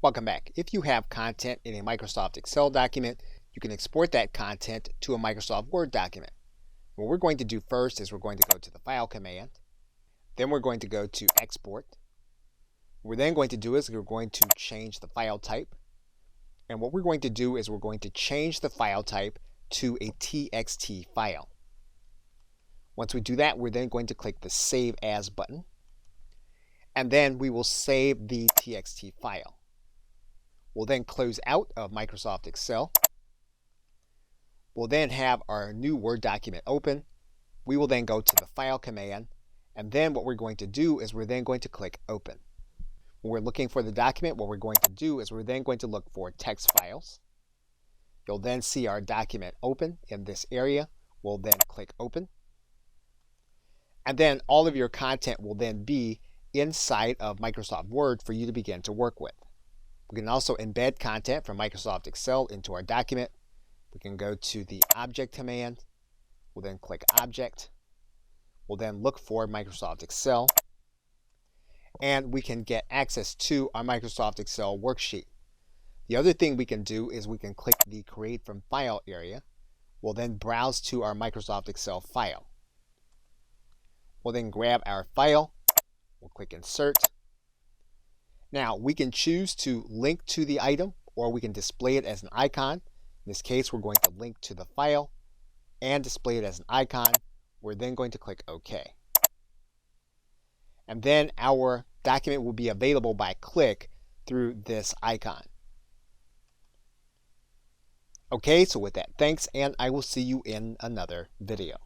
Welcome back. If you have content in a Microsoft Excel document, you can export that content to a Microsoft Word document. What we're going to do first is we're going to go to the File command. Then we're going to go to Export. What we're then going to do is we're going to change the file type. And what we're going to do is we're going to change the file type to a TXT file. Once we do that, we're then going to click the Save As button. And then we will save the TXT file. We'll then close out of Microsoft Excel. We'll then have our new Word document open. We will then go to the File command, and then what we're going to do is we're then going to click Open. When we're looking for the document, what we're going to do is we're then going to look for text files. You'll then see our document open in this area. We'll then click Open. And then all of your content will then be inside of Microsoft Word for you to begin to work with. We can also embed content from Microsoft Excel into our document. We can go to the Object command. We'll then click Object. We'll then look for Microsoft Excel. And we can get access to our Microsoft Excel worksheet. The other thing we can do is we can click the Create from File area. We'll then browse to our Microsoft Excel file. We'll then grab our file. We'll click Insert. Now, we can choose to link to the item, or we can display it as an icon. In this case, we're going to link to the file and display it as an icon. We're then going to click OK. And then our document will be available by click through this icon. Okay, so with that, thanks, and I will see you in another video.